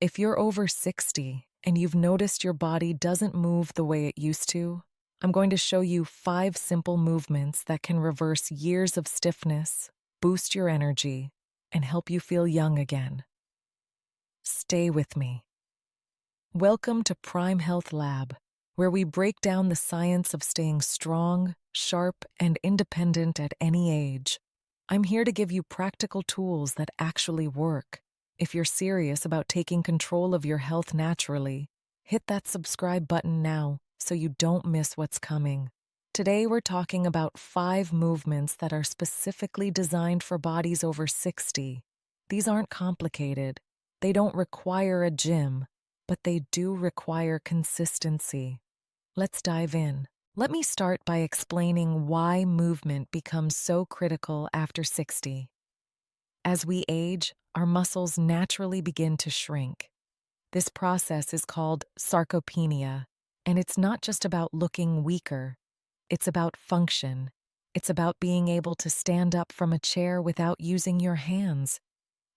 If you're over 60 and you've noticed your body doesn't move the way it used to, I'm going to show you 5 simple movements that can reverse years of stiffness, boost your energy, and help you feel young again. Stay with me. Welcome to Prime Health Lab, where we break down the science of staying strong, sharp, and independent at any age. I'm here to give you practical tools that actually work. If you're serious about taking control of your health naturally, hit that subscribe button now so you don't miss what's coming. Today we're talking about 5 movements that are specifically designed for bodies over 60. These aren't complicated. They don't require a gym, but they do require consistency. Let's dive in. Let me start by explaining why movement becomes so critical after 60. As we age, our muscles naturally begin to shrink. This process is called sarcopenia, and it's not just about looking weaker. It's about function. It's about being able to stand up from a chair without using your hands.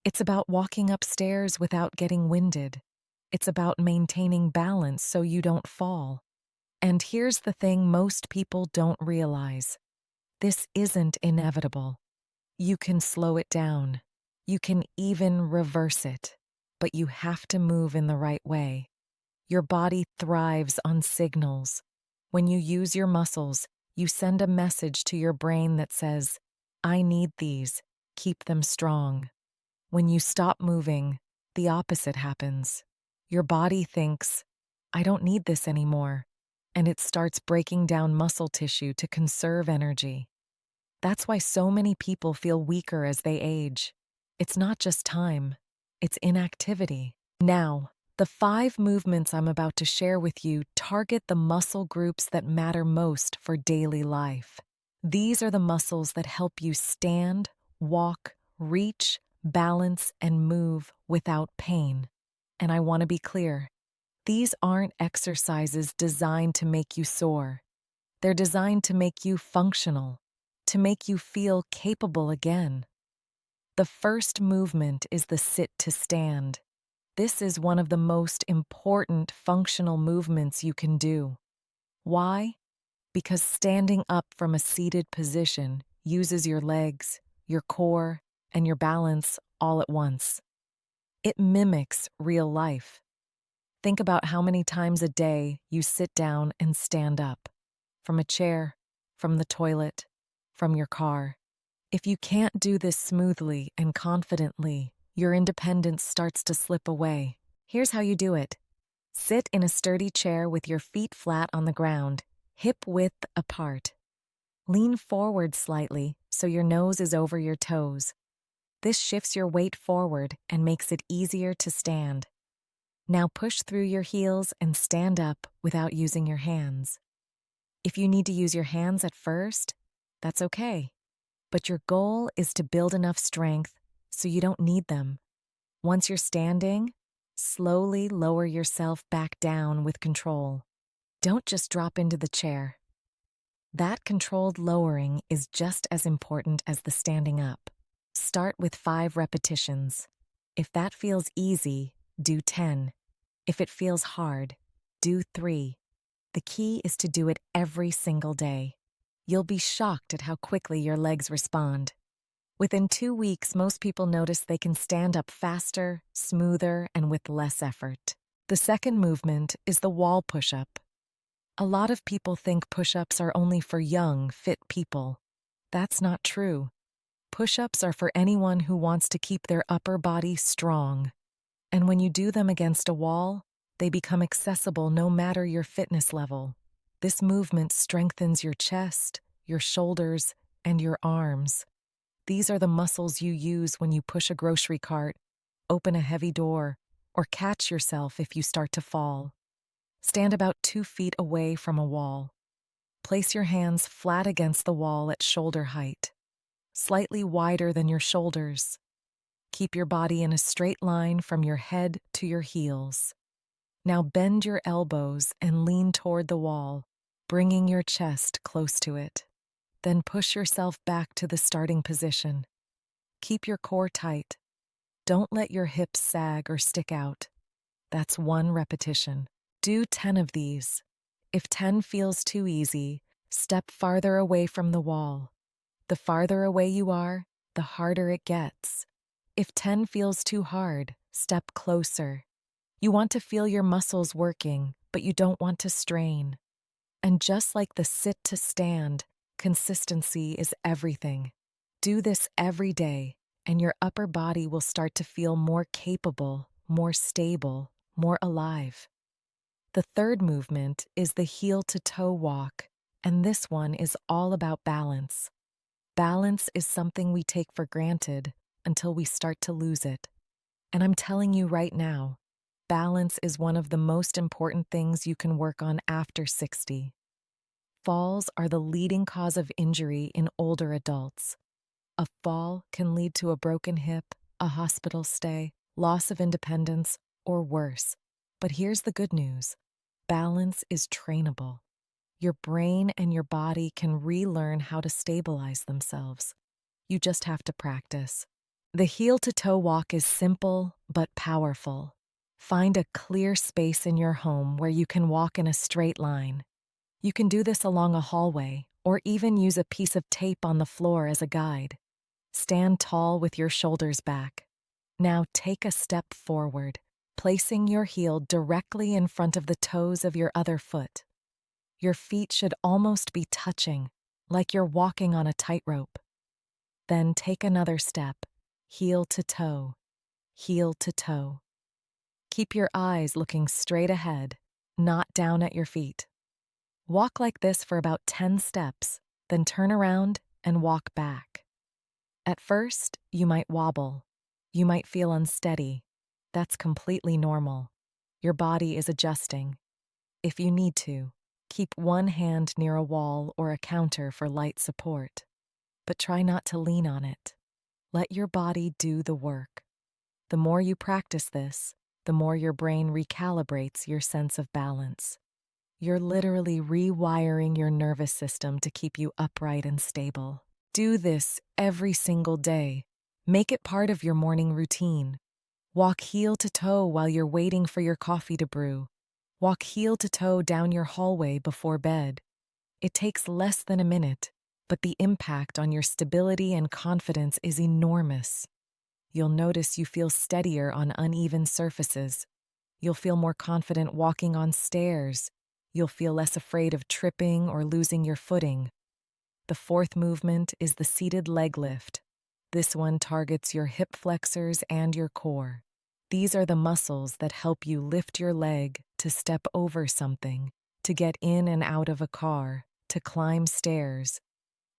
It's about walking upstairs without getting winded. It's about maintaining balance so you don't fall. And here's the thing most people don't realize. This isn't inevitable. You can slow it down. You can even reverse it, but you have to move in the right way. Your body thrives on signals. When you use your muscles, you send a message to your brain that says, "I need these, keep them strong." When you stop moving, the opposite happens. Your body thinks, "I don't need this anymore," and it starts breaking down muscle tissue to conserve energy. That's why so many people feel weaker as they age. It's not just time, it's inactivity. Now, the 5 movements I'm about to share with you target the muscle groups that matter most for daily life. These are the muscles that help you stand, walk, reach, balance, and move without pain. And I want to be clear, these aren't exercises designed to make you sore. They're designed to make you functional, to make you feel capable again. The first movement is the sit to stand. This is one of the most important functional movements you can do. Why? Because standing up from a seated position uses your legs, your core, and your balance all at once. It mimics real life. Think about how many times a day you sit down and stand up. From a chair, from the toilet, from your car. If you can't do this smoothly and confidently, your independence starts to slip away. Here's how you do it. Sit in a sturdy chair with your feet flat on the ground, hip width apart. Lean forward slightly so your nose is over your toes. This shifts your weight forward and makes it easier to stand. Now push through your heels and stand up without using your hands. If you need to use your hands at first, that's okay. But your goal is to build enough strength so you don't need them. Once you're standing, slowly lower yourself back down with control. Don't just drop into the chair. That controlled lowering is just as important as the standing up. Start with 5 repetitions. If that feels easy, do 10. If it feels hard, do 3. The key is to do it every single day. You'll be shocked at how quickly your legs respond. Within 2 weeks, most people notice they can stand up faster, smoother, and with less effort. The second movement is the wall push-up. A lot of people think push-ups are only for young, fit people. That's not true. Push-ups are for anyone who wants to keep their upper body strong. And when you do them against a wall, they become accessible no matter your fitness level. This movement strengthens your chest, your shoulders, and your arms. These are the muscles you use when you push a grocery cart, open a heavy door, or catch yourself if you start to fall. Stand about 2 feet away from a wall. Place your hands flat against the wall at shoulder height, slightly wider than your shoulders. Keep your body in a straight line from your head to your heels. Now bend your elbows and lean toward the wall, bringing your chest close to it. Then push yourself back to the starting position. Keep your core tight. Don't let your hips sag or stick out. That's 1 repetition. Do 10 of these. If 10 feels too easy, step farther away from the wall. The farther away you are, the harder it gets. If 10 feels too hard, step closer. You want to feel your muscles working, but you don't want to strain. And just like the sit to stand, consistency is everything. Do this every day, and your upper body will start to feel more capable, more stable, more alive. The third movement is the heel to toe walk, and this one is all about balance. Balance is something we take for granted until we start to lose it. And I'm telling you right now, balance is one of the most important things you can work on after 60. Falls are the leading cause of injury in older adults. A fall can lead to a broken hip, a hospital stay, loss of independence, or worse. But here's the good news. Balance is trainable. Your brain and your body can relearn how to stabilize themselves. You just have to practice. The heel-to-toe walk is simple but powerful. Find a clear space in your home where you can walk in a straight line. You can do this along a hallway or even use a piece of tape on the floor as a guide. Stand tall with your shoulders back. Now take a step forward, placing your heel directly in front of the toes of your other foot. Your feet should almost be touching, like you're walking on a tightrope. Then take another step, heel to toe, heel to toe. Keep your eyes looking straight ahead, not down at your feet. Walk like this for about 10 steps, then turn around and walk back. At first, you might wobble. You might feel unsteady. That's completely normal. Your body is adjusting. If you need to, keep one hand near a wall or a counter for light support. But try not to lean on it. Let your body do the work. The more you practice this, the more your brain recalibrates your sense of balance. You're literally rewiring your nervous system to keep you upright and stable. Do this every single day. Make it part of your morning routine. Walk heel to toe while you're waiting for your coffee to brew. Walk heel to toe down your hallway before bed. It takes less than a minute, but the impact on your stability and confidence is enormous. You'll notice you feel steadier on uneven surfaces. You'll feel more confident walking on stairs. You'll feel less afraid of tripping or losing your footing. The fourth movement is the seated leg lift. This one targets your hip flexors and your core. These are the muscles that help you lift your leg to step over something, to get in and out of a car, to climb stairs.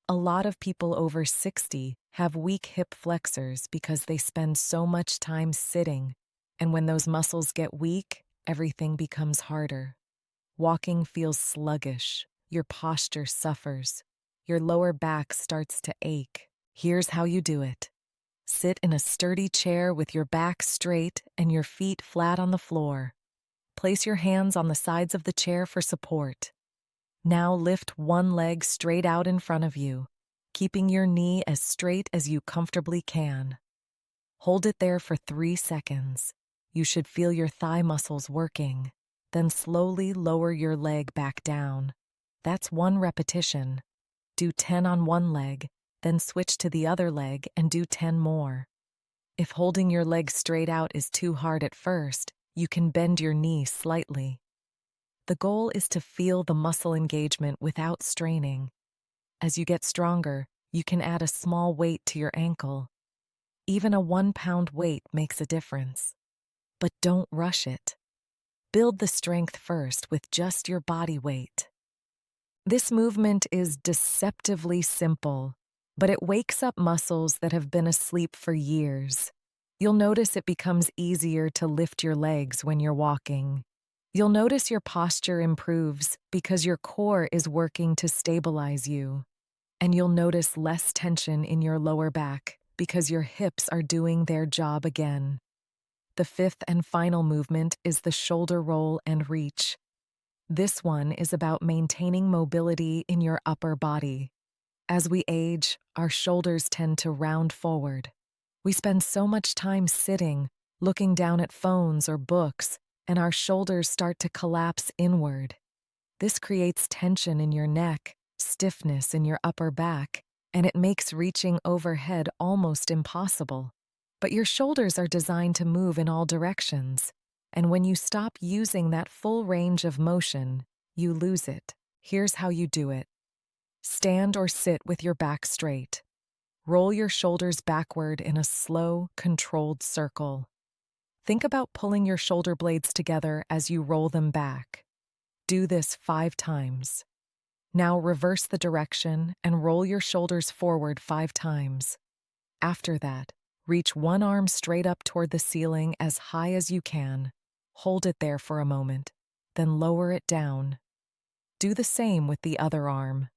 A lot of people over 60 have weak hip flexors because they spend so much time sitting, and when those muscles get weak, everything becomes harder. Walking feels sluggish, your posture suffers, your lower back starts to ache. Here's how you do it. Sit in a sturdy chair with your back straight and your feet flat on the floor. Place your hands on the sides of the chair for support. Now lift one leg straight out in front of you, keeping your knee as straight as you comfortably can. Hold it there for 3 seconds. You should feel your thigh muscles working. Then slowly lower your leg back down. That's 1 repetition. Do 10 on one leg, then switch to the other leg and do 10 more. If holding your leg straight out is too hard at first, you can bend your knee slightly. The goal is to feel the muscle engagement without straining. As you get stronger, you can add a small weight to your ankle. Even a 1-pound weight makes a difference. But don't rush it. Build the strength first with just your body weight. This movement is deceptively simple, but it wakes up muscles that have been asleep for years. You'll notice it becomes easier to lift your legs when you're walking. You'll notice your posture improves because your core is working to stabilize you. And you'll notice less tension in your lower back because your hips are doing their job again. The fifth and final movement is the shoulder roll and reach. This one is about maintaining mobility in your upper body. As we age, our shoulders tend to round forward. We spend so much time sitting, looking down at phones or books, and our shoulders start to collapse inward. This creates tension in your neck, stiffness in your upper back, and it makes reaching overhead almost impossible. But your shoulders are designed to move in all directions, and when you stop using that full range of motion, you lose it. Here's how you do it. Stand or sit with your back straight. Roll your shoulders backward in a slow, controlled circle. Think about pulling your shoulder blades together as you roll them back. Do this 5 times. Now reverse the direction and roll your shoulders forward 5 times. After that, reach one arm straight up toward the ceiling as high as you can. Hold it there for a moment, then lower it down. Do the same with the other arm.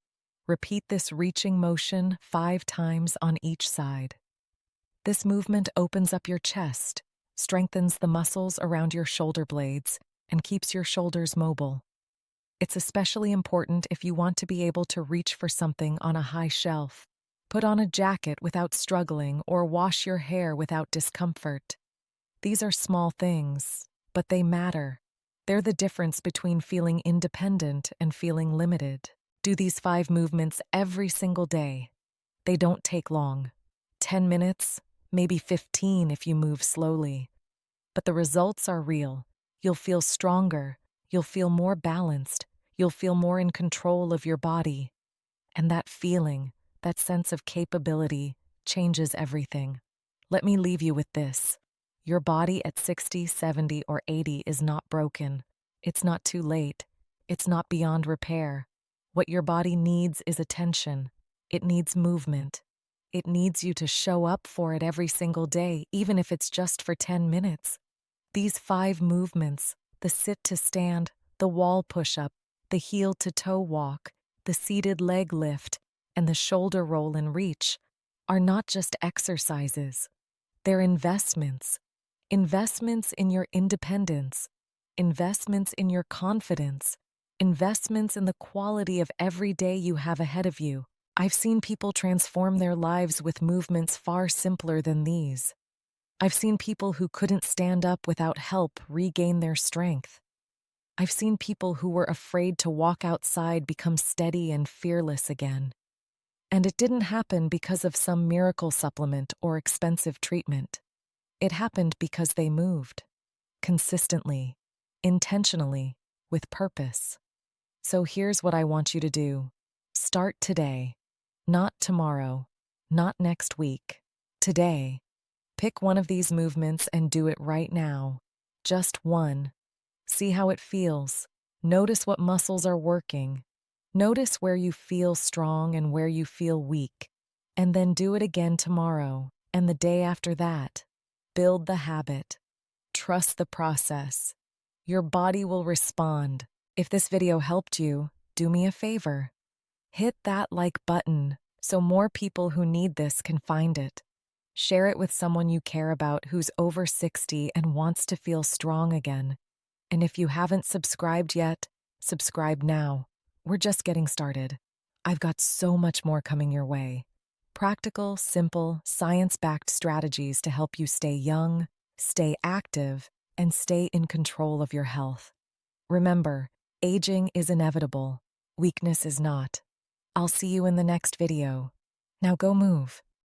Repeat this reaching motion 5 times on each side. This movement opens up your chest, strengthens the muscles around your shoulder blades, and keeps your shoulders mobile. It's especially important if you want to be able to reach for something on a high shelf, put on a jacket without struggling, or wash your hair without discomfort. These are small things, but they matter. They're the difference between feeling independent and feeling limited. Do these 5 movements every single day. They don't take long. 10 minutes, maybe 15 if you move slowly. But the results are real. You'll feel stronger. You'll feel more balanced. You'll feel more in control of your body. And that feeling, that sense of capability, changes everything. Let me leave you with this. Your body at 60, 70, or 80 is not broken. It's not too late. It's not beyond repair. What your body needs is attention. It needs movement. It needs you to show up for it every single day, even if it's just for 10 minutes. These 5 movements, the sit to stand, the wall push-up, the heel to toe walk, the seated leg lift, and the shoulder roll and reach, are not just exercises. They're investments. Investments in your independence. Investments in your confidence. Investments in the quality of every day you have ahead of you. I've seen people transform their lives with movements far simpler than these. I've seen people who couldn't stand up without help regain their strength. I've seen people who were afraid to walk outside become steady and fearless again. And it didn't happen because of some miracle supplement or expensive treatment. It happened because they moved. Consistently, intentionally, with purpose. So here's what I want you to do. Start today. Not tomorrow. Not next week. Today. Pick one of these movements and do it right now. Just one. See how it feels. Notice what muscles are working. Notice where you feel strong and where you feel weak. And then do it again tomorrow and the day after that. Build the habit. Trust the process. Your body will respond. If this video helped you, do me a favor. Hit that like button so more people who need this can find it. Share it with someone you care about who's over 60 and wants to feel strong again. And if you haven't subscribed yet, subscribe now. We're just getting started. I've got so much more coming your way. Practical, simple, science-backed strategies to help you stay young, stay active, and stay in control of your health. Remember, aging is inevitable. Weakness is not. I'll see you in the next video. Now go move.